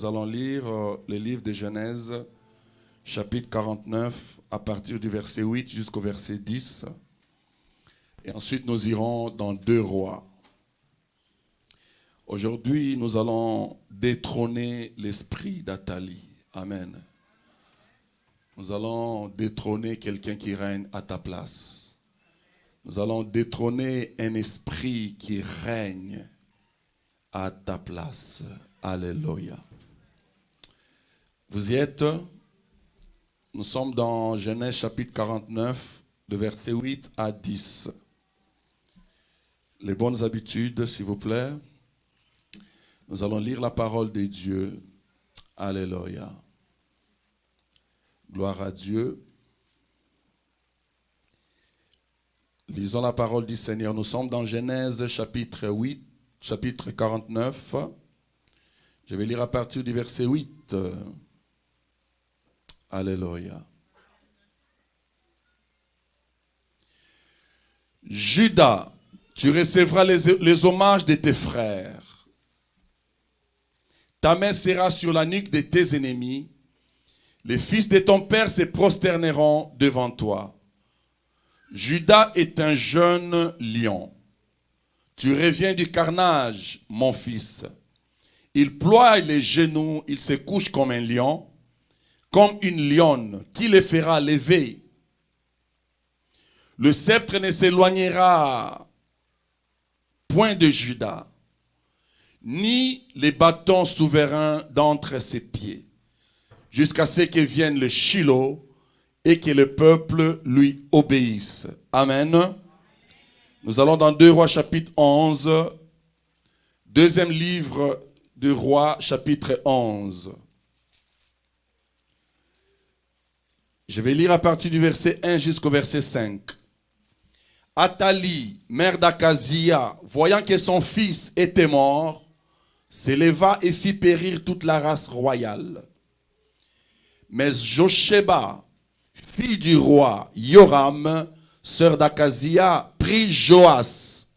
Nous allons lire le livre de Genèse, chapitre 49, à partir du verset 8 jusqu'au verset 10. Et ensuite, nous irons dans 2 Rois. Aujourd'hui, nous allons détrôner l'esprit d'Athalie. Amen. Nous allons détrôner quelqu'un qui règne à ta place. Nous allons détrôner un esprit qui règne à ta place. Alléluia. Vous y êtes? Nous sommes dans Genèse chapitre 49, de verset 8 à 10. Les bonnes habitudes, s'il vous plaît. Nous allons lire la parole de Dieu. Alléluia. Gloire à Dieu. Lisons la parole du Seigneur. Nous sommes dans Genèse chapitre 8, chapitre 49. Je vais lire à partir du verset 8. Alléluia. Judas, tu recevras les hommages de tes frères. Ta main sera sur la nuque de tes ennemis. Les fils de ton père se prosterneront devant toi. Judas est un jeune lion. Tu reviens du carnage, mon fils. Il ploie les genoux, il se couche comme un lion, comme une lionne qui les fera lever. Le sceptre ne s'éloignera point de Judas, ni les bâtons souverains d'entre ses pieds, jusqu'à ce que vienne le Shiloh et que le peuple lui obéisse. Amen. Nous allons dans 2 Rois chapitre 11, deuxième livre de Rois chapitre 11. Je vais lire à partir du verset 1 jusqu'au verset 5. Athalie, mère d'Akazia, voyant que son fils était mort, s'éleva et fit périr toute la race royale. Mais Josheba, fille du roi Yoram, sœur d'Akazia, prit Joas,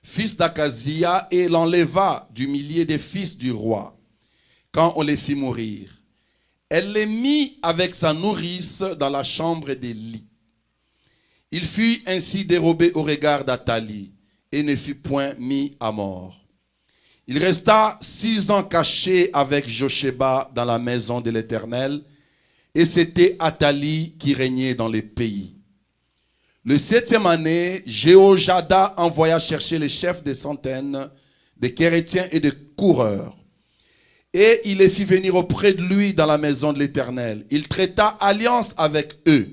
fils d'Akazia, et l'enleva du milieu des fils du roi, quand on les fit mourir. Elle les mit avec sa nourrice dans la chambre des lits. Il fut ainsi dérobé au regard d'Athalie et ne fut point mis à mort. Il resta 6 ans caché avec Josheba dans la maison de l'Éternel, et c'était Athalie qui régnait dans les pays. Le 7e année, Jéhojada envoya chercher les chefs des centaines, des Kérétiens et des coureurs. Et il les fit venir auprès de lui dans la maison de l'Éternel. Il traita alliance avec eux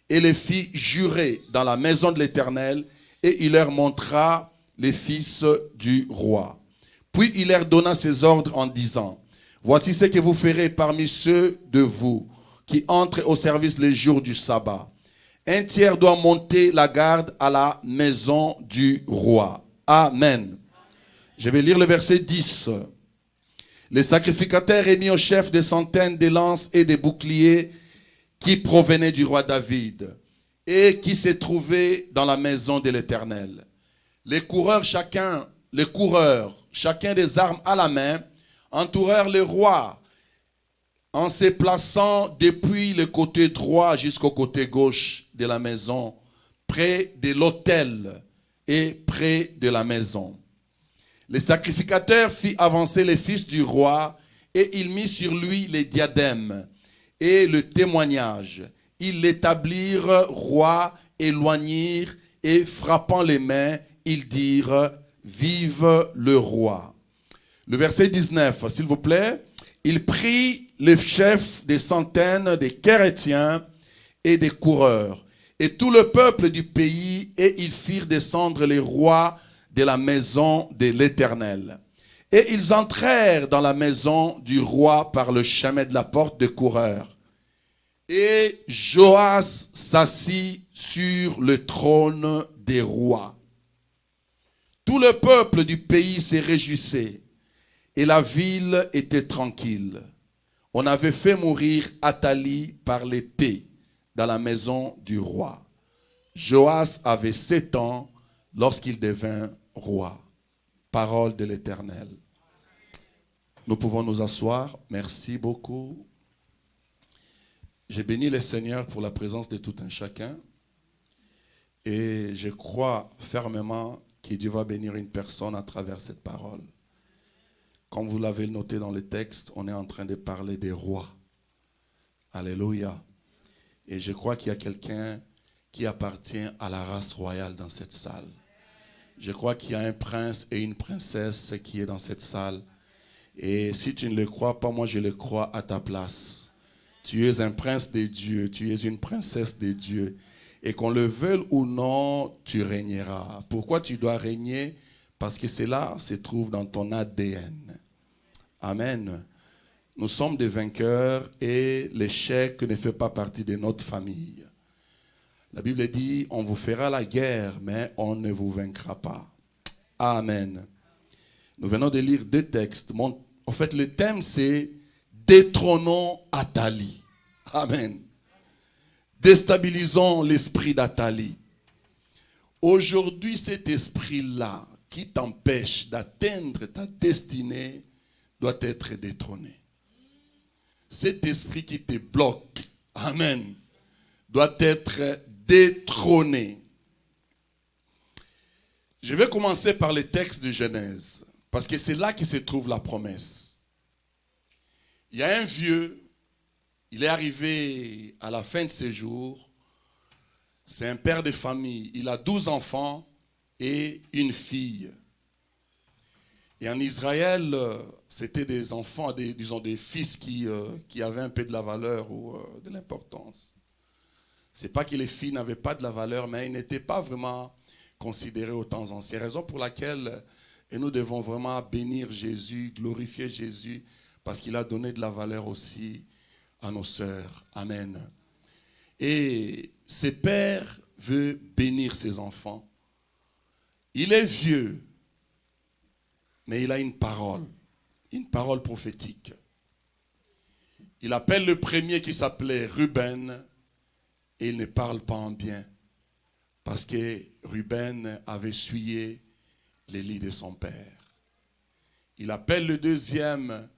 et les fit jurer dans la maison de l'Éternel, et il leur montra les fils du roi. Puis il leur donna ses ordres en disant: voici ce que vous ferez parmi ceux de vous qui entrent au service les jours du sabbat. Un tiers doit monter la garde à la maison du roi. Amen. Je vais lire le verset 10. Les sacrificateurs émis au chef des centaines des lances et des boucliers qui provenaient du roi David et qui se trouvaient dans la maison de l'Éternel. Les coureurs, chacun des armes à la main, entourèrent le roi en se plaçant depuis le côté droit jusqu'au côté gauche de la maison, près de l'autel et près de la maison. Les sacrificateurs firent avancer les fils du roi, et il mit sur lui les diadèmes et le témoignage. Ils l'établirent roi, éloignirent, et frappant les mains, ils dirent: vive le roi. Le verset 19, s'il vous plaît. Il prit les chefs des centaines des Kérétiens et des coureurs, et tout le peuple du pays, et ils firent descendre les rois de la maison de l'Éternel. Et ils entrèrent dans la maison du roi par le chemin de la porte de coureurs. Et Joas s'assit sur le trône des rois. Tout le peuple du pays se réjouissait, et la ville était tranquille. On avait fait mourir Athalie par l'épée dans la maison du roi. Joas avait 7 ans lorsqu'il devint roi. parole de l'Éternel. Nous pouvons nous asseoir. Merci beaucoup. J'ai béni le Seigneur pour la présence de tout un chacun. Et je crois fermement que Dieu va bénir une personne à travers cette parole. Comme vous l'avez noté dans le texte, on est en train de parler des rois. Alléluia. Et je crois qu'il y a quelqu'un qui appartient à la race royale dans cette salle. Je crois qu'il y a un prince et une princesse qui est dans cette salle. Et si tu ne le crois pas, moi je le crois à ta place. Tu es un prince de Dieu, tu es une princesse de Dieu. Et qu'on le veuille ou non, tu régneras. Pourquoi tu dois régner? Parce que cela se trouve dans ton ADN. Amen. Nous sommes des vainqueurs et l'échec ne fait pas partie de notre famille. La Bible dit, on vous fera la guerre, mais on ne vous vaincra pas. Amen. Nous venons de lire deux textes. En fait, le thème, c'est « Détrônons Athalie ». Amen. Déstabilisons l'esprit d'Athalie. Aujourd'hui, cet esprit-là qui t'empêche d'atteindre ta destinée doit être détrôné. Cet esprit qui te bloque, amen, doit être détrôné. Je vais commencer par les textes de Genèse, parce que c'est là que se trouve la promesse. Il y a un vieux, il est arrivé à la fin de ses jours, c'est un père de famille, il a 12 enfants et une fille. Et en Israël, c'était des enfants, disons des fils qui avaient un peu de la valeur ou de l'importance. Ce n'est pas que les filles n'avaient pas de la valeur, mais ils n'étaient pas vraiment considérés aux temps anciens. Raison pour laquelle nous devons vraiment bénir Jésus, glorifier Jésus, parce qu'il a donné de la valeur aussi à nos sœurs. Amen. Et ce père veut bénir ses enfants. Il est vieux, mais il a une parole prophétique. Il appelle le premier qui s'appelait Ruben, et il ne parle pas en bien, parce que Ruben avait essuyé les lits de son père. Il appelle le deuxième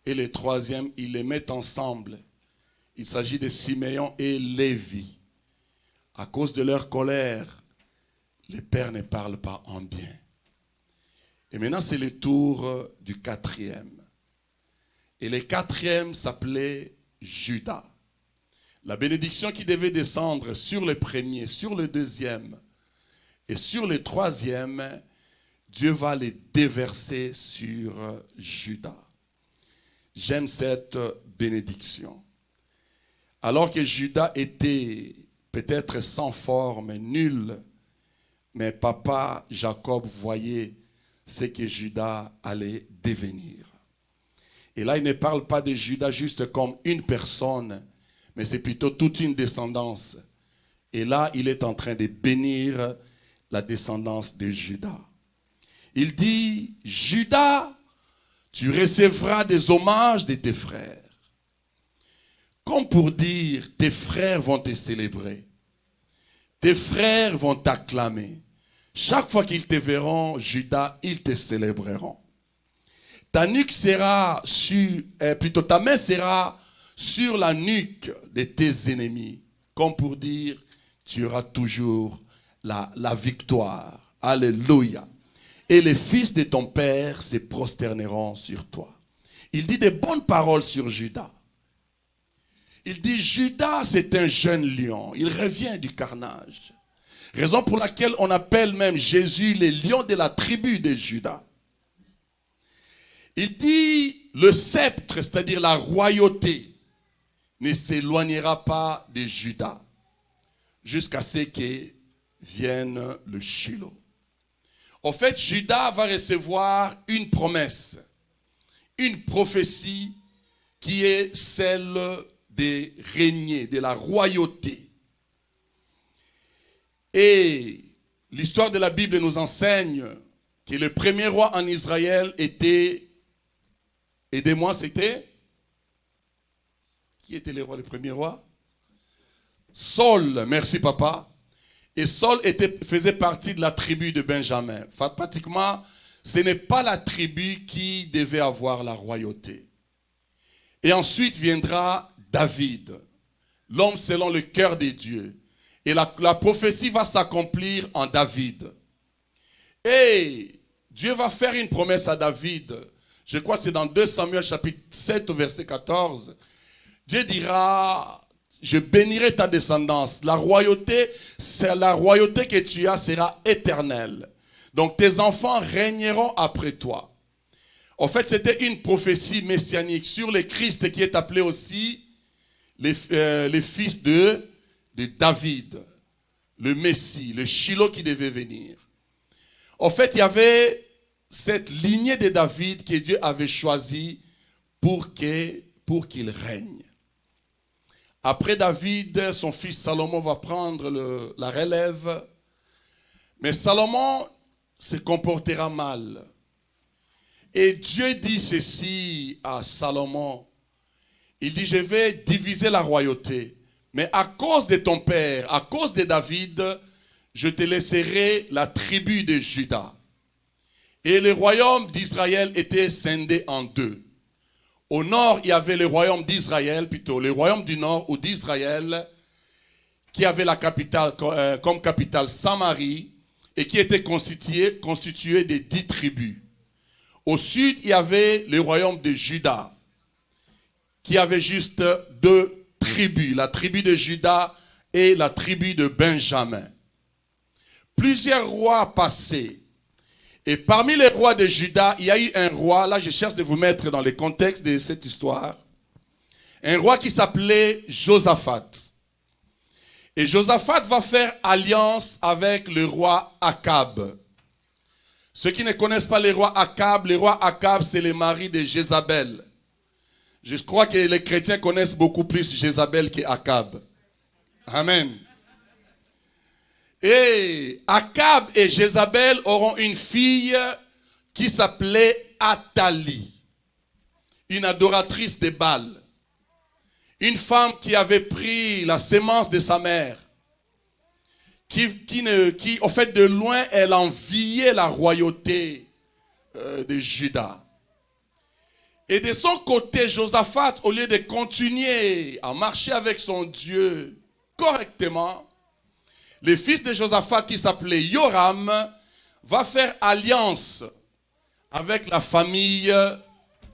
et le troisième, ils les mettent ensemble. Il s'agit de Siméon et Lévi. À cause de leur colère, les pères ne parlent pas en bien. Et maintenant, c'est le tour du quatrième. Et le quatrième s'appelait Judas. La bénédiction qui devait descendre sur le premier, sur le deuxième et sur le troisième, Dieu va les déverser sur Judas. J'aime cette bénédiction. Alors que Judas était peut-être sans forme, nul, mais papa Jacob voyait ce que Judas allait devenir. Et là, il ne parle pas de Judas juste comme une personne, mais c'est plutôt toute une descendance. Et là, il est en train de bénir la descendance de Judas. Il dit, Judas, tu recevras des hommages de tes frères. Comme pour dire, tes frères vont te célébrer. Tes frères vont t'acclamer. Chaque fois qu'ils te verront, Judas, ils te célébreront. Ta nuque sera ta main sera sur la nuque de tes ennemis. Comme pour dire, tu auras toujours la victoire. Alléluia. Et les fils de ton père se prosterneront sur toi. Il dit des bonnes paroles sur Judas. Il dit, Judas, c'est un jeune lion. Il revient du carnage. Raison pour laquelle on appelle même Jésus le lion de la tribu de Judas. Il dit, le sceptre, c'est-à-dire la royauté, ne s'éloignera pas de Judas jusqu'à ce que vienne le Shiloh. En fait, Judas va recevoir une promesse, une prophétie qui est celle de régner, de la royauté. Et l'histoire de la Bible nous enseigne que le premier roi en Israël était, aidez-moi, c'était? Qui était le roi, le premier roi? Saul, merci papa. Et Saul faisait partie de la tribu de Benjamin. Pratiquement, ce n'est pas la tribu qui devait avoir la royauté. Et ensuite viendra David, l'homme selon le cœur de Dieu. Et la prophétie va s'accomplir en David. Et Dieu va faire une promesse à David. Je crois que c'est dans 2 Samuel chapitre 7 au verset 14. Dieu dira, je bénirai ta descendance. La royauté, c'est la royauté que tu as sera éternelle. Donc tes enfants régneront après toi. En fait, c'était une prophétie messianique sur le Christ qui est appelé aussi les fils de David, le Messie, le Shiloh qui devait venir. En fait, il y avait cette lignée de David que Dieu avait choisie pour qu'il règne. Après David, son fils Salomon va prendre la relève. Mais Salomon se comportera mal. Et Dieu dit ceci à Salomon. Il dit, je vais diviser la royauté. Mais à cause de ton père, à cause de David, je te laisserai la tribu de Juda. Et le royaume d'Israël était scindé en deux. Au nord, il y avait le royaume d'Israël, plutôt le royaume du nord ou d'Israël, qui avait la capitale, comme capitale Samarie, et qui était constitué de 10 tribus. Au sud, il y avait le royaume de Juda, qui avait juste 2 tribus, la tribu de Juda et la tribu de Benjamin. Plusieurs rois passaient. Et parmi les rois de Juda, il y a eu un roi, là je cherche de vous mettre dans le contexte de cette histoire, un roi qui s'appelait Josaphat. Et Josaphat va faire alliance avec le roi Akab. Ceux qui ne connaissent pas le roi Akab, c'est le mari de Jézabel. Je crois que les chrétiens connaissent beaucoup plus Jézabel qu'Akab. Amen. Et Akab et Jézabel auront une fille qui s'appelait Athalie, une adoratrice de Baal. Une femme qui avait pris la sémence de sa mère, qui au fait de loin, elle enviait la royauté de Juda. Et de son côté, Josaphat, au lieu de continuer à marcher avec son Dieu correctement, le fils de Josaphat qui s'appelait Yoram va faire alliance avec la famille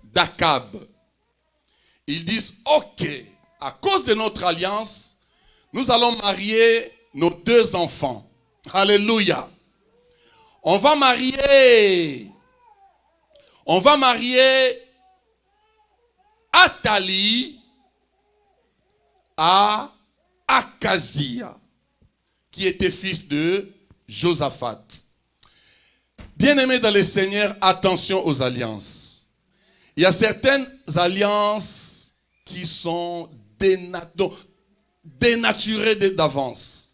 d'Akab. Ils disent, ok, à cause de notre alliance, nous allons marier nos 2 enfants. Alléluia. On va marier Athalie à Akazia, qui était fils de Josaphat. Bien-aimés dans le Seigneur, attention aux alliances. Il y a certaines alliances qui sont dénaturées d'avance.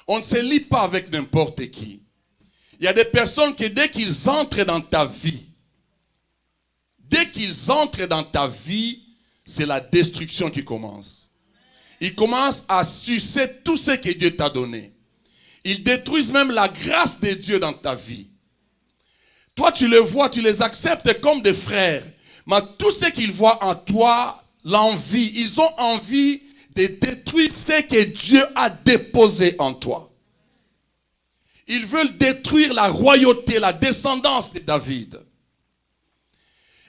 On ne se lie pas avec n'importe qui. Il y a des personnes qui, dès qu'ils entrent dans ta vie, c'est la destruction qui commence. Ils commencent à sucer tout ce que Dieu t'a donné. Ils détruisent même la grâce de Dieu dans ta vie. Toi, tu les vois, tu les acceptes comme des frères. Mais tout ce qu'ils voient en toi, l'envie, ils ont envie de détruire ce que Dieu a déposé en toi. Ils veulent détruire la royauté, la descendance de David.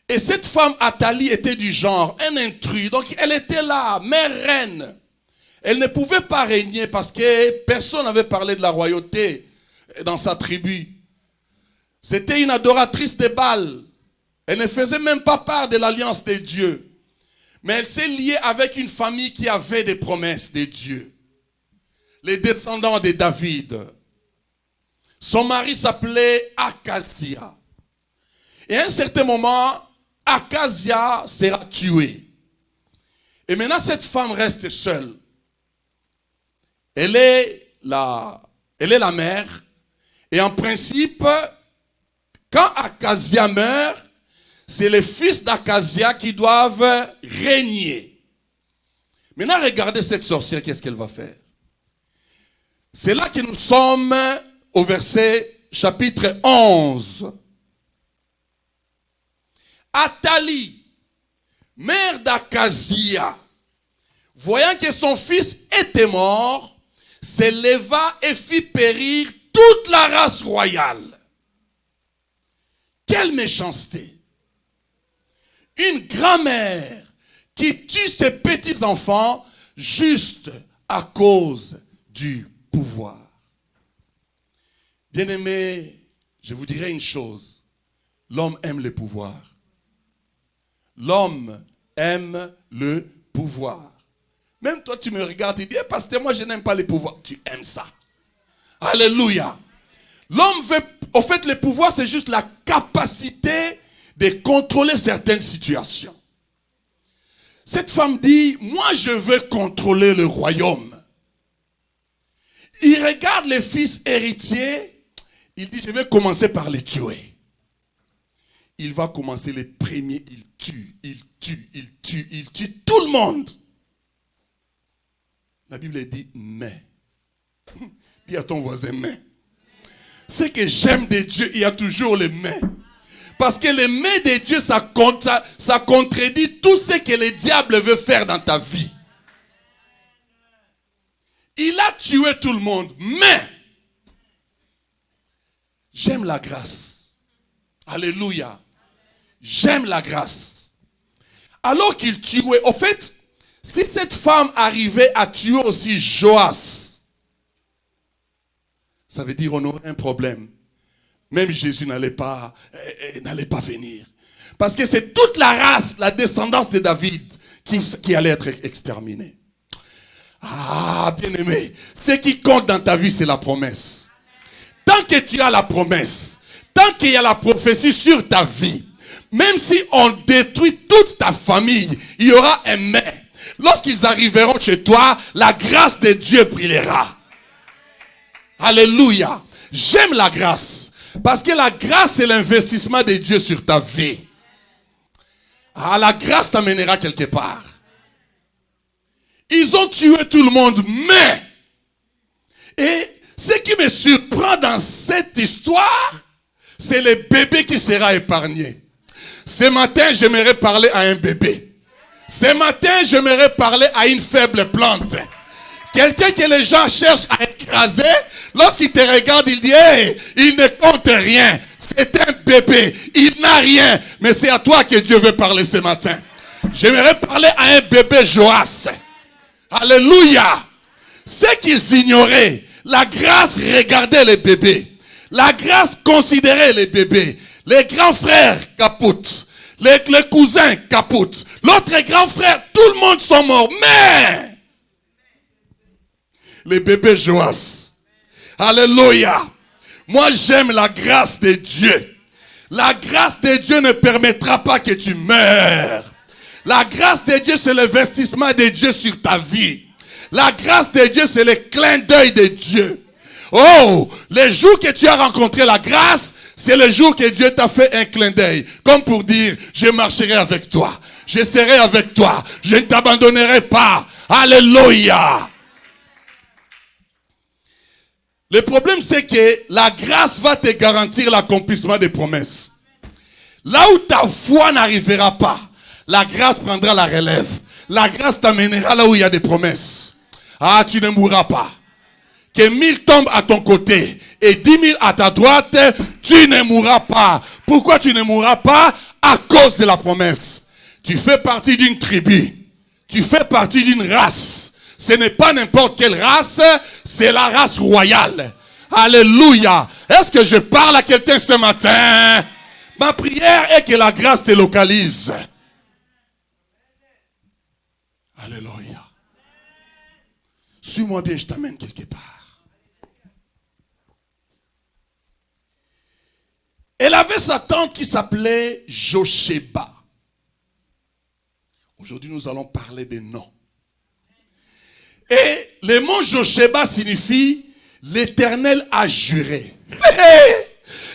Et cette femme Athalie était du genre, un intrus. Donc elle était là, mère reine. Elle ne pouvait pas régner parce que personne n'avait parlé de la royauté dans sa tribu. C'était une adoratrice de Baal. Elle ne faisait même pas part de l'alliance de Dieu. Mais elle s'est liée avec une famille qui avait des promesses de Dieu. Les descendants de David. Son mari s'appelait Akazia. Et à un certain moment, Akazia sera tué. Et maintenant, cette femme reste seule. Elle est la mère. Et en principe, quand Akazia meurt, c'est les fils d'Akazia qui doivent régner. Maintenant, regardez cette sorcière, qu'est-ce qu'elle va faire? C'est là que nous sommes au verset chapitre 11 Athalie, mère d'Akazia, voyant que son fils était mort, se leva et fit périr toute la race royale. Quelle méchanceté! Une grand-mère qui tue ses petits-enfants juste à cause du pouvoir. Bien-aimés, je vous dirai une chose. L'homme aime le pouvoir. L'homme aime le pouvoir. Même toi, tu me regardes et dis, hey, pasteur, moi, je n'aime pas le pouvoir. Tu aimes ça. Alléluia. L'homme veut, au fait, le pouvoir, c'est juste la capacité de contrôler certaines situations. Cette femme dit, moi, je veux contrôler le royaume. Il regarde les fils héritiers. Il dit, je vais commencer par les tuer. Il va commencer les premiers. Il tue tout le monde. La Bible dit, mais. Dis à ton voisin, mais. Ce que j'aime de Dieu, il y a toujours les mais. Parce que les mais de Dieu, ça contredit tout ce que le diable veut faire dans ta vie. Il a tué tout le monde, mais j'aime la grâce. Alléluia. J'aime la grâce. Alors qu'il tuait, au fait, si cette femme arrivait à tuer aussi Joas, ça veut dire qu'on aurait un problème. Même Jésus n'allait pas venir. Parce que c'est toute la race, la descendance de David qui allait être exterminée. Ah, bien-aimé, ce qui compte dans ta vie, c'est la promesse. Tant que tu as la promesse, tant qu'il y a la prophétie sur ta vie, même si on détruit toute ta famille, il y aura un mais. Lorsqu'ils arriveront chez toi, la grâce de Dieu brillera. Alléluia. J'aime la grâce. Parce que la grâce, c'est l'investissement de Dieu sur ta vie. Ah, la grâce t'amènera quelque part. Ils ont tué tout le monde, mais... Et ce qui me surprend dans cette histoire, c'est le bébé qui sera épargné. Ce matin, j'aimerais parler à un bébé. Ce matin, j'aimerais parler à une faible plante. Quelqu'un que les gens cherchent à écraser, lorsqu'il te regarde, il dit, hey, il ne compte rien. C'est un bébé. Il n'a rien. Mais c'est à toi que Dieu veut parler ce matin. J'aimerais parler à un bébé Joas. Alléluia. Ce qu'ils ignoraient, la grâce regardait les bébés. La grâce considérait les bébés. Les grands frères capotent. Les cousins capotent. L'autre grand frère, tout le monde sont morts. Mais les bébés Joas. Alléluia. Moi, j'aime la grâce de Dieu. La grâce de Dieu ne permettra pas que tu meurs. La grâce de Dieu, c'est l'investissement de Dieu sur ta vie. La grâce de Dieu, c'est le clin d'œil de Dieu. Oh, le jour que tu as rencontré la grâce, c'est le jour que Dieu t'a fait un clin d'œil. Comme pour dire, je marcherai avec toi. Je serai avec toi. Je ne t'abandonnerai pas. Alléluia. Le problème, c'est que la grâce va te garantir l'accomplissement des promesses. Là où ta foi n'arrivera pas, la grâce prendra la relève. La grâce t'amènera là où il y a des promesses. Ah, tu ne mourras pas. Que 1000 tombent à ton côté et 10 000 à ta droite, tu ne mourras pas. Pourquoi tu ne mourras pas? À cause de la promesse. Tu fais partie d'une tribu. Tu fais partie d'une race. Ce n'est pas n'importe quelle race, c'est la race royale. Alléluia. Est-ce que je parle à quelqu'un ce matin? Ma prière est que la grâce te localise. Alléluia. Suis-moi bien, je t'amène quelque part. Elle avait sa tante qui s'appelait Josheba. Aujourd'hui, nous allons parler des noms. Et le mot Josheba signifie l'Éternel a juré.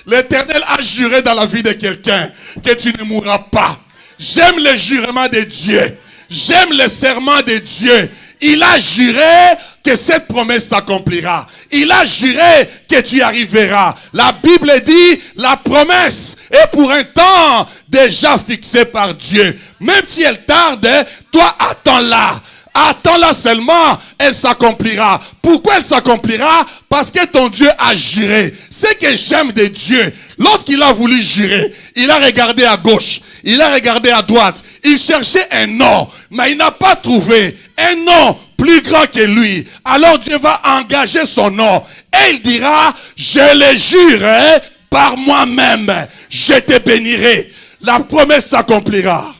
L'Éternel a juré dans la vie de quelqu'un que tu ne mourras pas. J'aime le jurement de Dieu. J'aime le serment de Dieu. Il a juré que cette promesse s'accomplira. Il a juré que tu y arriveras. La Bible dit, la promesse est pour un temps déjà fixée par Dieu. Même si elle tarde, toi attends-la. Attends-la seulement, elle s'accomplira. Pourquoi elle s'accomplira? Parce que ton Dieu a juré. Ce que j'aime de Dieu, lorsqu'il a voulu jurer, il a regardé à gauche, il a regardé à droite. Il cherchait un nom, mais il n'a pas trouvé un nom plus grand que lui. Alors Dieu va engager son nom. Et il dira, je le jure par moi-même, je te bénirai. La promesse s'accomplira.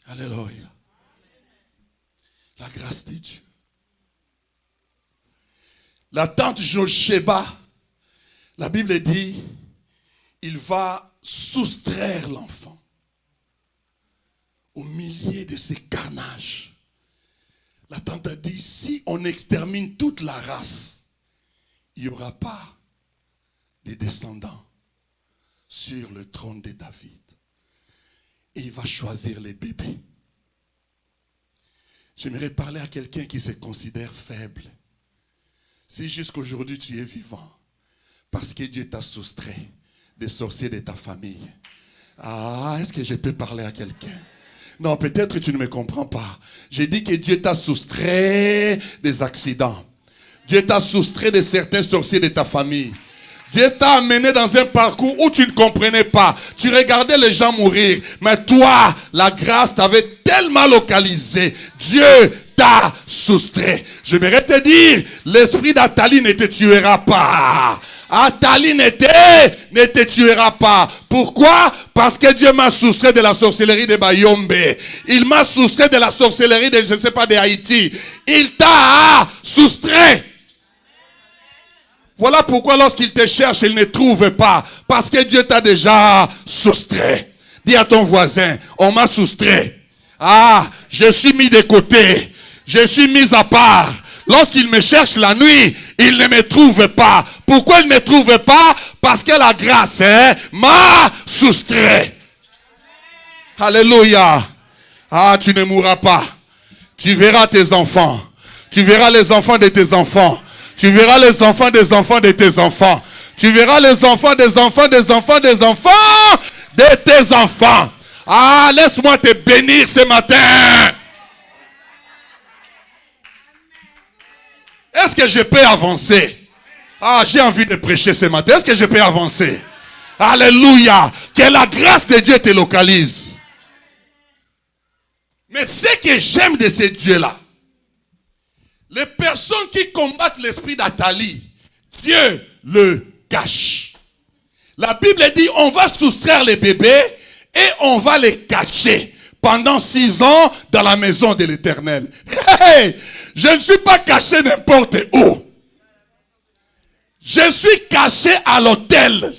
Alléluia. La grâce de Dieu. La tante Josheba, la Bible dit, il va soustraire l'enfant au milieu de ces carnages. La tante a dit, si on extermine toute la race, il n'y aura pas de descendants sur le trône de David. Et il va choisir les bébés. J'aimerais parler à quelqu'un qui se considère faible. Si jusqu'aujourd'hui tu es vivant, parce que Dieu t'a soustrait des sorciers de ta famille. Ah, est-ce que je peux parler à quelqu'un? Non, peut-être que tu ne me comprends pas. J'ai dit que Dieu t'a soustrait des accidents. Dieu t'a soustrait de certains sorciers de ta famille. Dieu t'a amené dans un parcours où tu ne comprenais pas. Tu regardais les gens mourir. Mais toi, la grâce t'avait tellement localisé. Dieu t'a soustrait. J'aimerais te dire, l'esprit d'Athalie ne te tuera pas. Athalie ne te tuera pas. Pourquoi? Parce que Dieu m'a soustrait de la sorcellerie de Bayombe. Il m'a soustrait de la sorcellerie de, je ne sais pas, de Haïti. Il t'a soustrait. Voilà pourquoi lorsqu'il te cherche, il ne trouve pas. Parce que Dieu t'a déjà soustrait. Dis à ton voisin, on m'a soustrait. Ah, je suis mis de côté. Je suis mis à part. Lorsqu'il me cherche la nuit, il ne me trouve pas. Pourquoi il ne me trouve pas? Parce que la grâce m'a soustrait. Alléluia. Ah, tu ne mourras pas. Tu verras tes enfants. Tu verras les enfants de tes enfants. Tu verras les enfants des enfants de tes enfants. Tu verras les enfants des enfants des enfants des enfants de tes enfants. Ah, laisse-moi te bénir ce matin. Est-ce que je peux avancer? Ah, j'ai envie de prêcher ce matin. Est-ce que je peux avancer? Alléluia. Que la grâce de Dieu te localise. Mais ce que j'aime de ces dieux-là, les personnes qui combattent l'esprit d'Athalie, Dieu le cache. La Bible dit, on va soustraire les bébés et on va les cacher pendant 6 ans dans la maison de l'Éternel. Hey, je ne suis pas caché n'importe où. Je suis caché à l'autel.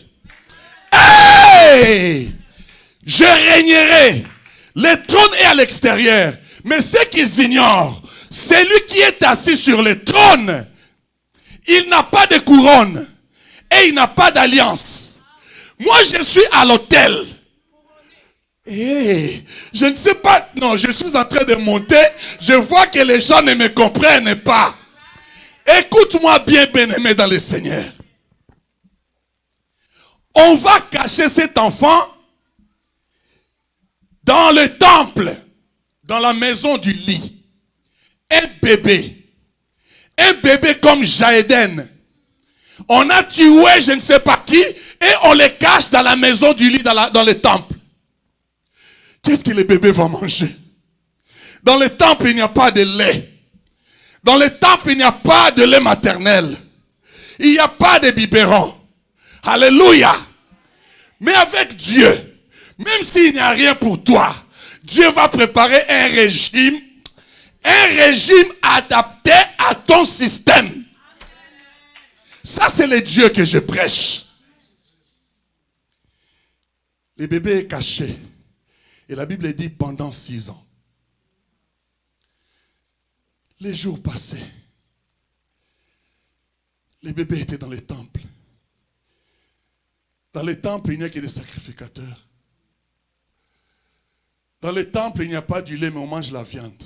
Hey, je régnerai. Le trône est à l'extérieur. Mais ce qu'ils ignorent, celui qui est assis sur le trône, il n'a pas de couronne et il n'a pas d'alliance. Moi, je suis à l'autel. Et je ne sais pas, non, je suis en train de monter. Je vois que les gens ne me comprennent pas. Écoute-moi bien, bien-aimé dans le Seigneur. On va cacher cet enfant dans le temple, dans la maison du lit. Un bébé comme Jaéden. On a tué je ne sais pas qui et on les cache dans la maison du lit, dans le temple. Qu'est-ce que le bébé va manger? Dans le temple, il n'y a pas de lait. Dans le temple, il n'y a pas de lait maternel. Il n'y a pas de biberon. Alléluia. Mais avec Dieu, même s'il n'y a rien pour toi, Dieu va préparer un régime adapté à ton système. Ça, c'est le Dieu que je prêche. Le bébé est caché. Et la Bible dit pendant 6 ans. Les jours passaient. Les bébés étaient dans les temples. Dans les temples, il n'y a que des sacrificateurs. Dans les temples, il n'y a pas du lait, mais on mange la viande.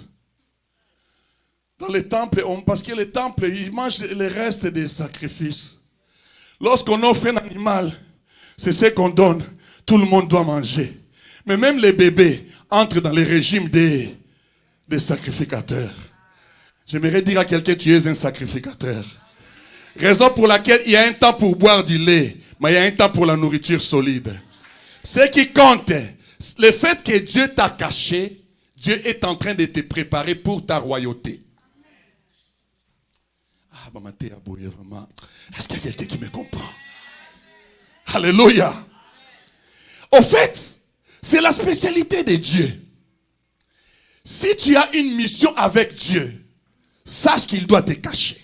Dans les temples, parce que les temples, ils mangent les restes des sacrifices. Lorsqu'on offre un animal, c'est ce qu'on donne. Tout le monde doit manger. Mais même les bébés entrent dans les régimes des sacrificateurs. J'aimerais dire à quelqu'un, tu es un sacrificateur. Raison pour laquelle il y a un temps pour boire du lait, mais il y a un temps pour la nourriture solide. Ce qui compte, le fait que Dieu t'a caché, Dieu est en train de te préparer pour ta royauté. Ah, vraiment. Est-ce qu'il y a quelqu'un qui me comprend? Alléluia. Au fait, c'est la spécialité de Dieu. Si tu as une mission avec Dieu, sache qu'il doit te cacher.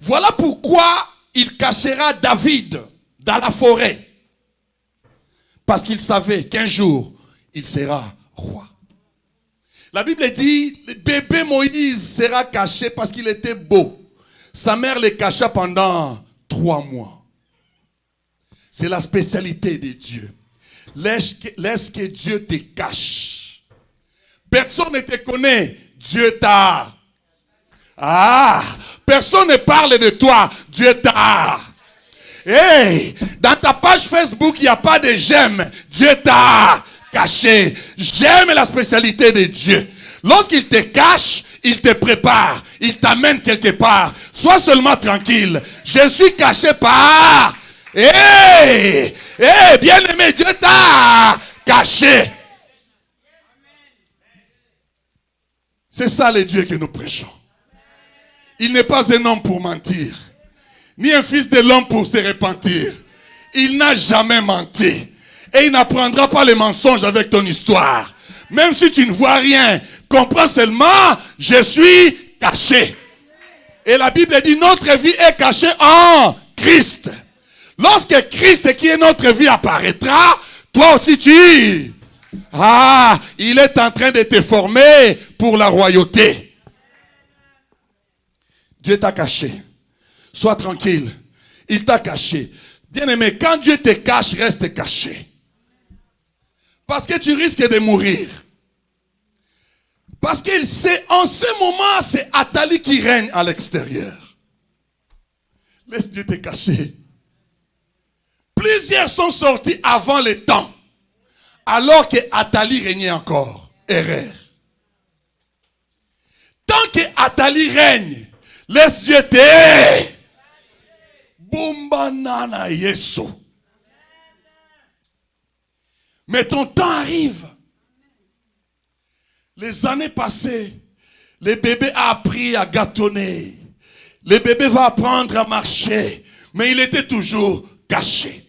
Voilà pourquoi il cachera David dans la forêt. Parce qu'il savait qu'un jour, il sera roi. La Bible dit, le bébé Moïse sera caché parce qu'il était beau. Sa mère le cacha pendant 3 mois. C'est la spécialité de Dieu. Laisse que Dieu te cache. Personne ne te connaît. Dieu t'a. Ah, personne ne parle de toi. Dieu t'a. Hey, dans ta page Facebook, il n'y a pas de j'aime. Dieu t'a caché. J'aime la spécialité de Dieu. Lorsqu'il te cache, il te prépare. Il t'amène quelque part. Sois seulement tranquille. Je suis caché par... Hey, hey, bien-aimé, Dieu t'a caché. C'est ça le Dieu que nous prêchons. Il n'est pas un homme pour mentir, ni un fils de l'homme pour se repentir. Il n'a jamais menti. Et il n'apprendra pas les mensonges avec ton histoire. Même si tu ne vois rien, comprends seulement, je suis caché. Et la Bible dit, notre vie est cachée en Christ. Lorsque Christ qui est notre vie apparaîtra, toi aussi tu... Ah, il est en train de te former pour la royauté. Dieu t'a caché. Sois tranquille. Il t'a caché. Bien-aimé, quand Dieu te cache, reste caché. Parce que tu risques de mourir. Parce qu'il sait, en ce moment, c'est Athalie qui règne à l'extérieur. Laisse Dieu te cacher. Plusieurs sont sortis avant le temps. Alors que Athalie régnait encore. Erreur. Tant que Athalie règne, laisse Dieu te... Bumbanana Yesu. Mais ton temps arrive. Les années passées, le bébé a appris à gâtonner. Le bébé va apprendre à marcher. Mais il était toujours caché.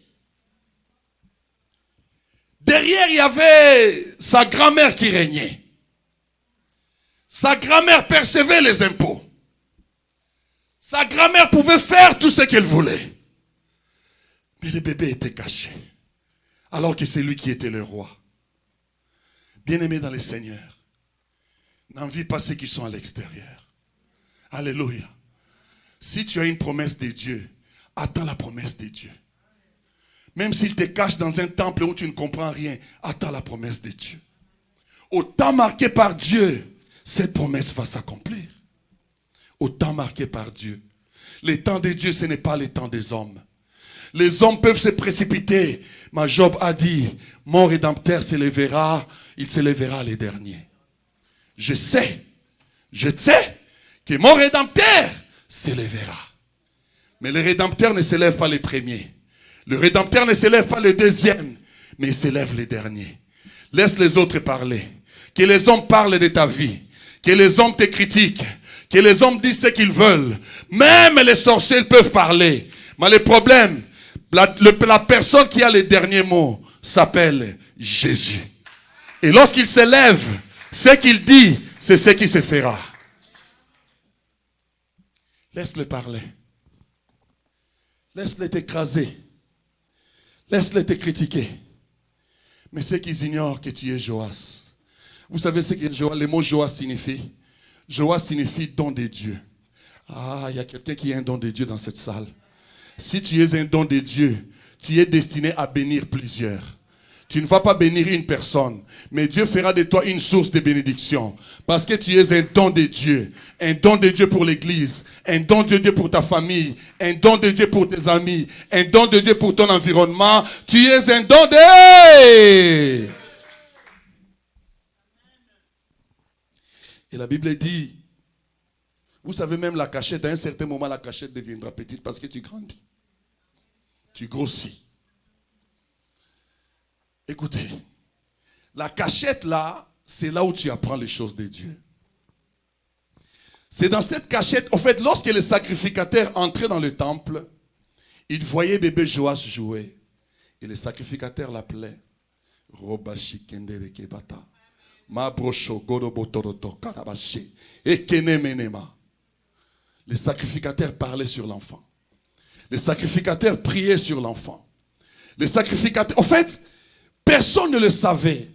Derrière, il y avait sa grand-mère qui régnait. Sa grand-mère percevait les impôts. Sa grand-mère pouvait faire tout ce qu'elle voulait. Mais le bébé était caché. Alors que c'est lui qui était le roi. Bien-aimé dans le Seigneur, n'envie pas ceux qui sont à l'extérieur. Alléluia. Si tu as une promesse de Dieu, attends la promesse de Dieu. Même s'il te cache dans un temple où tu ne comprends rien, attends la promesse de Dieu. Au temps marqué par Dieu, cette promesse va s'accomplir. Au temps marqué par Dieu. Le temps de Dieu, ce n'est pas le temps des hommes. Les hommes peuvent se précipiter. Mais Job a dit, mon rédempteur s'élèvera, il s'élèvera les derniers. Je sais que mon rédempteur s'élèvera. Mais le rédempteur ne s'élève pas les premiers. Le rédempteur ne s'élève pas le deuxième, mais il s'élève les derniers. Laisse les autres parler. Que les hommes parlent de ta vie. Que les hommes te critiquent. Que les hommes disent ce qu'ils veulent. Même les sorciers peuvent parler. Mais le problème, la personne qui a les derniers mots s'appelle Jésus. Et lorsqu'il s'élève, ce qu'il dit, c'est ce qui se fera. Laisse-le parler. Laisse-le t'écraser. Laisse-les te critiquer. Mais ceux qui ignorent que tu es Joas. Vous savez ce que Joas, le mot Joas signifie? Joas signifie don de Dieu. Ah, il y a quelqu'un qui a un don de Dieu dans cette salle. Si tu es un don de Dieu, tu es destiné à bénir plusieurs. Tu ne vas pas bénir une personne, mais Dieu fera de toi une source de bénédiction. Parce que tu es un don de Dieu. Un don de Dieu pour l'église. Un don de Dieu pour ta famille. Un don de Dieu pour tes amis. Un don de Dieu pour ton environnement. Tu es un don de... Et la Bible dit, vous savez même la cachette, à un certain moment la cachette deviendra petite parce que tu grandis. Tu grossis. Écoutez, la cachette là, c'est là où tu apprends les choses de Dieu. C'est dans cette cachette, en fait, lorsque les sacrificateurs entraient dans le temple, ils voyaient bébé Joas jouer. Et les sacrificateurs l'appelaient. Les sacrificateurs parlaient sur l'enfant. Les sacrificateurs priaient sur l'enfant. Les sacrificateurs, en fait, personne ne le savait,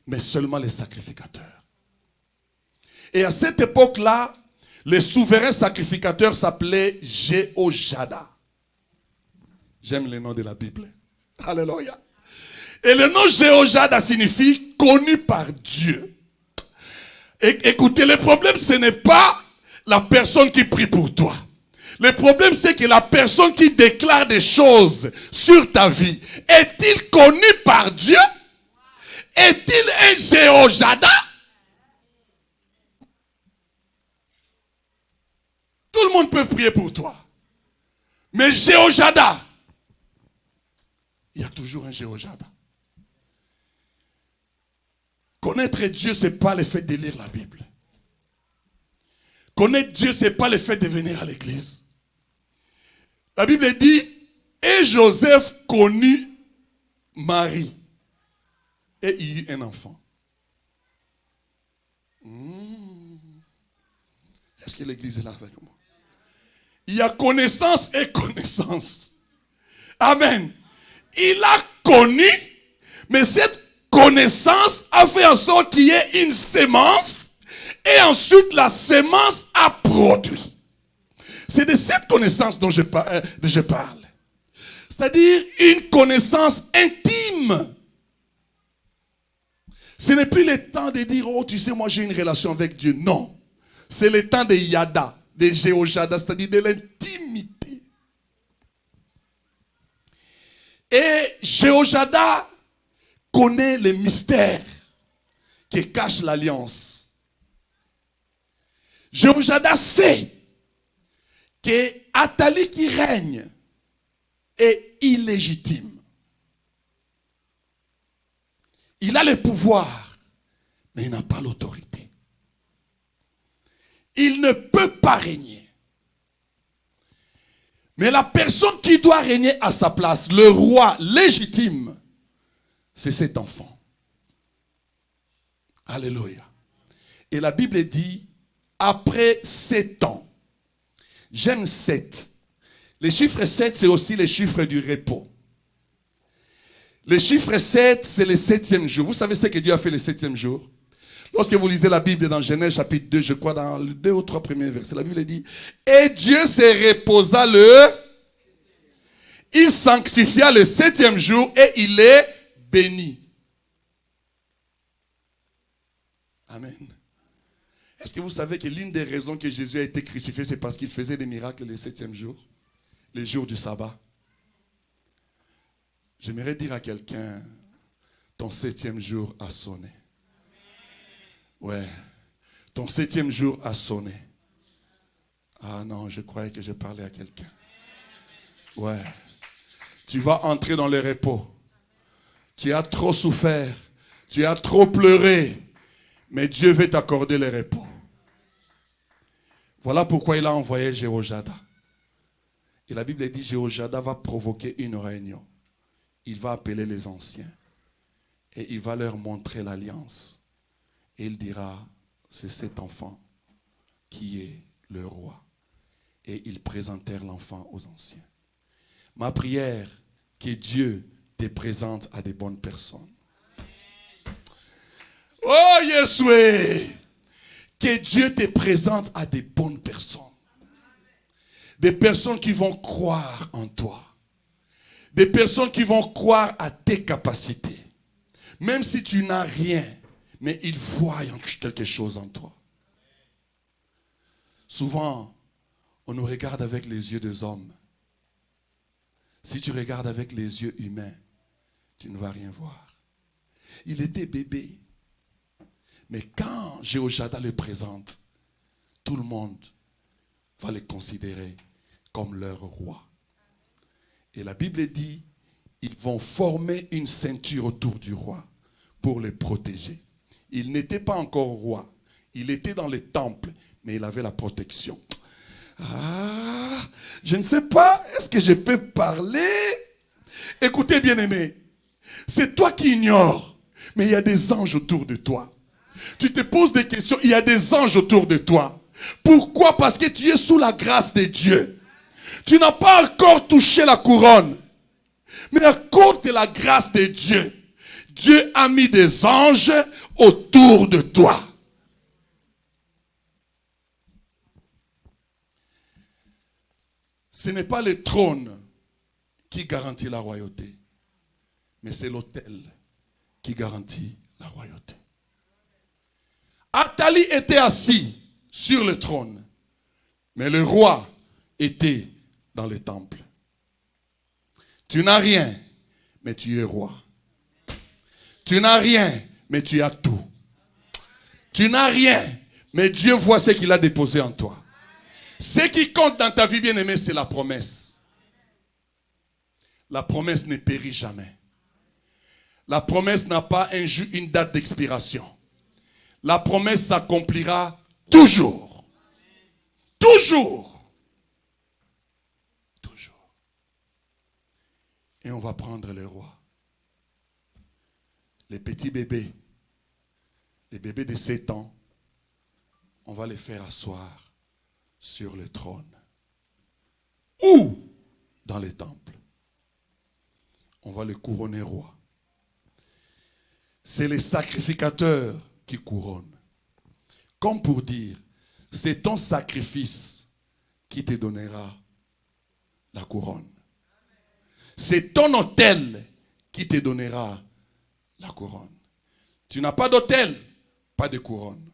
mais seulement les sacrificateurs. Et à cette époque-là, les souverains sacrificateurs s'appelaient Jéhojada. J'aime le nom de la Bible. Alléluia. Et le nom Jéhojada signifie connu par Dieu. Et écoutez, le problème, ce n'est pas la personne qui prie pour toi. Le problème, c'est que la personne qui déclare des choses sur ta vie, est-il connu par Dieu? Est-il un Jéhojada? Tout le monde peut prier pour toi. Mais Jéhojada, il y a toujours un Jéhojada. Connaître Dieu, ce n'est pas le fait de lire la Bible. Connaître Dieu, ce n'est pas le fait de venir à l'église. La Bible dit, et Joseph connut Marie. Et il eut un enfant. Est-ce que l'église est là avec moi? Il y a connaissance et connaissance. Amen. Il a connu, mais cette connaissance a fait en sorte qu'il y ait une sémence. Et ensuite, la sémence a produit. C'est de cette connaissance dont je parle. C'est-à-dire une connaissance intime. Ce n'est plus le temps de dire, oh, tu sais, moi j'ai une relation avec Dieu. Non. C'est le temps de Yada, de Jéhojada, c'est-à-dire de l'intimité. Et Jéhojada connaît les mystères qui cachent l'alliance. Jéhojada sait que Athalie qui règne est illégitime. Il a le pouvoir, mais il n'a pas l'autorité. Il ne peut pas régner. Mais la personne qui doit régner à sa place, le roi légitime, c'est cet enfant. Alléluia. Et la Bible dit, après 7 ans, j'aime 7. Le chiffre 7, c'est aussi le chiffre du repos. Le chiffre 7, c'est le 7e jour. Vous savez ce que Dieu a fait le 7e jour? Lorsque vous lisez la Bible dans Genèse chapitre 2, je crois dans les 2 ou 3 premiers versets, la Bible dit, et Dieu se reposa il sanctifia le 7e jour et il est béni. Amen. Est-ce que vous savez que l'une des raisons que Jésus a été crucifié, c'est parce qu'il faisait des miracles le 7e jour, le jour du sabbat? J'aimerais dire à quelqu'un, ton 7e jour a sonné. Ouais, ton 7e jour a sonné. Ah non, je croyais que je parlais à quelqu'un. Ouais, tu vas entrer dans le repos. Tu as trop souffert, tu as trop pleuré, mais Dieu veut t'accorder le repos. Voilà pourquoi il a envoyé Jéhojada. Et la Bible dit, Jéhojada va provoquer une réunion. Il va appeler les anciens. Et il va leur montrer l'alliance. Et il dira, c'est cet enfant qui est le roi. Et ils présentèrent l'enfant aux anciens. Ma prière, que Dieu te présente à des bonnes personnes. Oh, Yeshua! Que Dieu te présente à des bonnes personnes. Des personnes qui vont croire en toi. Des personnes qui vont croire à tes capacités. Même si tu n'as rien, mais il voit quelque chose en toi. Souvent, on nous regarde avec les yeux des hommes. Si tu regardes avec les yeux humains, tu ne vas rien voir. Il était bébé. Mais quand Jéhoiada le présente, tout le monde va le considérer comme leur roi. Et la Bible dit, ils vont former une ceinture autour du roi pour le protéger. Il n'était pas encore roi. Il était dans le temple, mais il avait la protection. Ah, je ne sais pas, est-ce que je peux parler? Écoutez, bien-aimé, c'est toi qui ignores, mais il y a des anges autour de toi. Tu te poses des questions, il y a des anges autour de toi. Pourquoi? Parce que tu es sous la grâce de Dieu. Tu n'as pas encore touché la couronne. Mais à cause de la grâce de Dieu, Dieu a mis des anges autour de toi. Ce n'est pas le trône qui garantit la royauté, mais c'est l'autel qui garantit la royauté. Athalie était assis sur le trône, mais le roi était dans le temple. Tu n'as rien, mais tu es roi. Tu n'as rien, mais tu as tout. Tu n'as rien, mais Dieu voit ce qu'il a déposé en toi. Ce qui compte dans ta vie, bien-aimée, c'est la promesse. La promesse ne périt jamais. La promesse n'a pas une date d'expiration. La promesse s'accomplira toujours. Toujours. Toujours. Et on va prendre le roi. Les petits bébés, les bébés de 7 ans, on va les faire asseoir sur le trône. Ou dans les temples. On va les couronner roi. C'est les sacrificateurs qui couronnent. Comme pour dire, c'est ton sacrifice qui te donnera la couronne. C'est ton autel qui te donnera la couronne. Tu n'as pas d'autel, pas de couronne.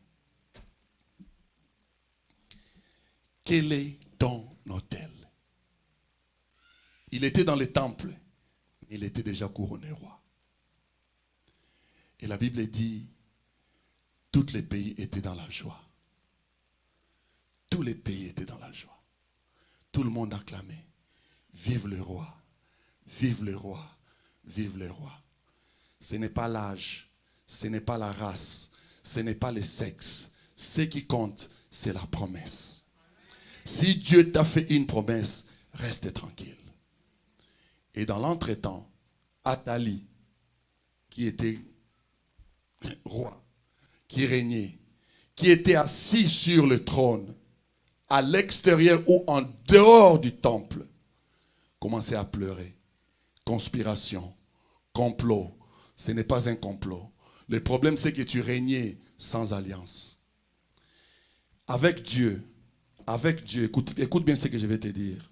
Quel est ton autel? Il était dans le temple, il était déjà couronné roi. Et la Bible dit, tous les pays étaient dans la joie. Tous les pays étaient dans la joie. Tout le monde acclamait. Vive le roi, vive le roi, vive le roi. Ce n'est pas l'âge, ce n'est pas la race, ce n'est pas le sexe. Ce qui compte, c'est la promesse. Si Dieu t'a fait une promesse, reste tranquille. Et dans l'entretemps, Athalie, qui était roi, qui régnait, qui était assis sur le trône, à l'extérieur ou en dehors du temple, commençait à pleurer. Conspiration, complot. Ce n'est pas un complot. Le problème, c'est que tu régnais sans alliance. Avec Dieu, écoute bien ce que je vais te dire.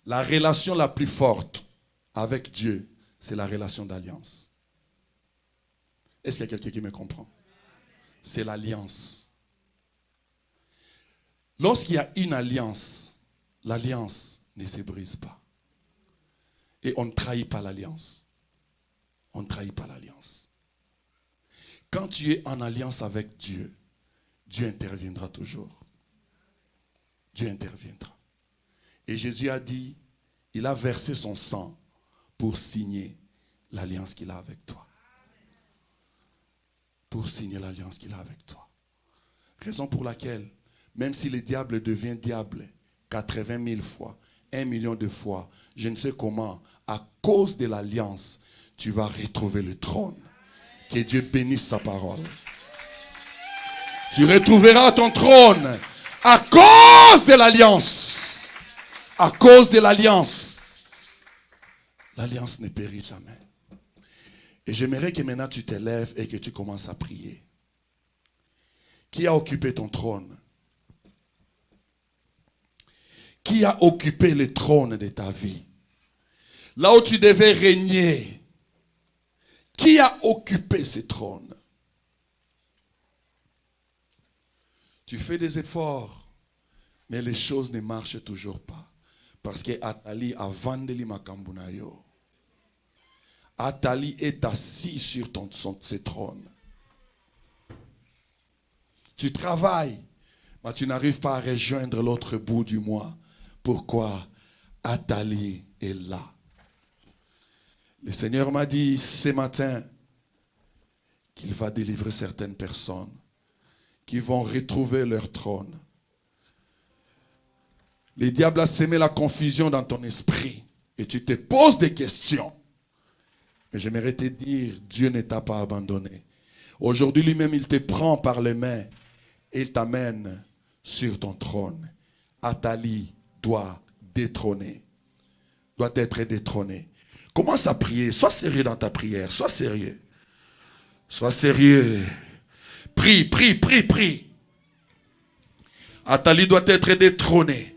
La relation la plus forte avec Dieu, c'est la relation d'alliance. Est-ce qu'il y a quelqu'un qui me comprend? C'est l'alliance. Lorsqu'il y a une alliance, l'alliance ne se brise pas. Et on ne trahit pas l'alliance. On ne trahit pas l'alliance. Quand tu es en alliance avec Dieu, Dieu interviendra toujours. Dieu interviendra. Et Jésus a dit, il a versé son sang pour signer l'alliance qu'il a avec toi. Pour signer l'alliance qu'il a avec toi. Raison pour laquelle, même si le diable devient diable 80 000 fois, 1 million de fois, je ne sais comment, à cause de l'alliance, tu vas retrouver le trône. Que Dieu bénisse sa parole. Tu retrouveras ton trône à cause de l'alliance. À cause de l'alliance. L'alliance ne périt jamais. Et j'aimerais que maintenant tu te lèves et que tu commences à prier. Qui a occupé ton trône? Qui a occupé le trône de ta vie? Là où tu devais régner. Qui a occupé ces trônes? Tu fais des efforts, mais les choses ne marchent toujours pas. Parce que Atali a vendeli makambunayo. Atali est assis sur ses trônes. Tu travailles, mais tu n'arrives pas à rejoindre l'autre bout du mois. Pourquoi? Atali est là. Le Seigneur m'a dit ce matin qu'il va délivrer certaines personnes qui vont retrouver leur trône. Le diable a semé la confusion dans ton esprit et tu te poses des questions. Mais j'aimerais te dire, Dieu ne t'a pas abandonné. Aujourd'hui lui-même, il te prend par les mains et il t'amène sur ton trône. Atali doit détrôner, doit être détrôné. Commence à prier, sois sérieux dans ta prière, sois sérieux. Sois sérieux. Prie, prie, prie, prie. Atali doit être détrôné.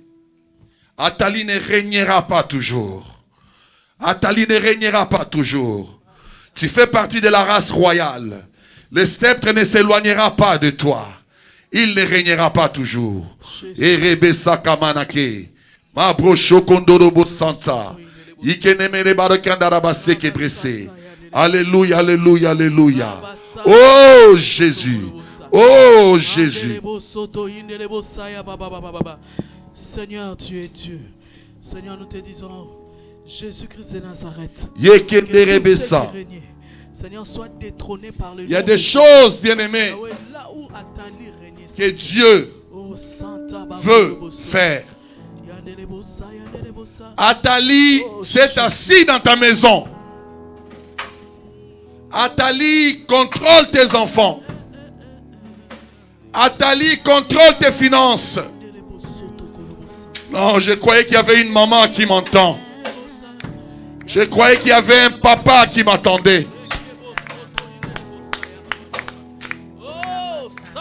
Atali ne régnera pas toujours. Atali ne régnera pas toujours. Tu fais partie de la race royale. Le sceptre ne s'éloignera pas de toi. Il ne régnera pas toujours. Erebe sakamanake. Mabro shokondoro santa. Alléluia, alléluia, alléluia. Oh Jésus. Oh Jésus. Seigneur, tu es Dieu. Seigneur, nous te disons, Jésus-Christ de Nazareth. Seigneur, sois détrôné par le. Il y a des choses, bien-aimés, que Dieu veut faire. Atali s'est assis dans ta maison. Atali contrôle tes enfants. Atali contrôle tes finances. Non, je croyais qu'il y avait une maman qui m'entend. Je croyais qu'il y avait un papa qui m'attendait.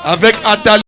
Avec Atali.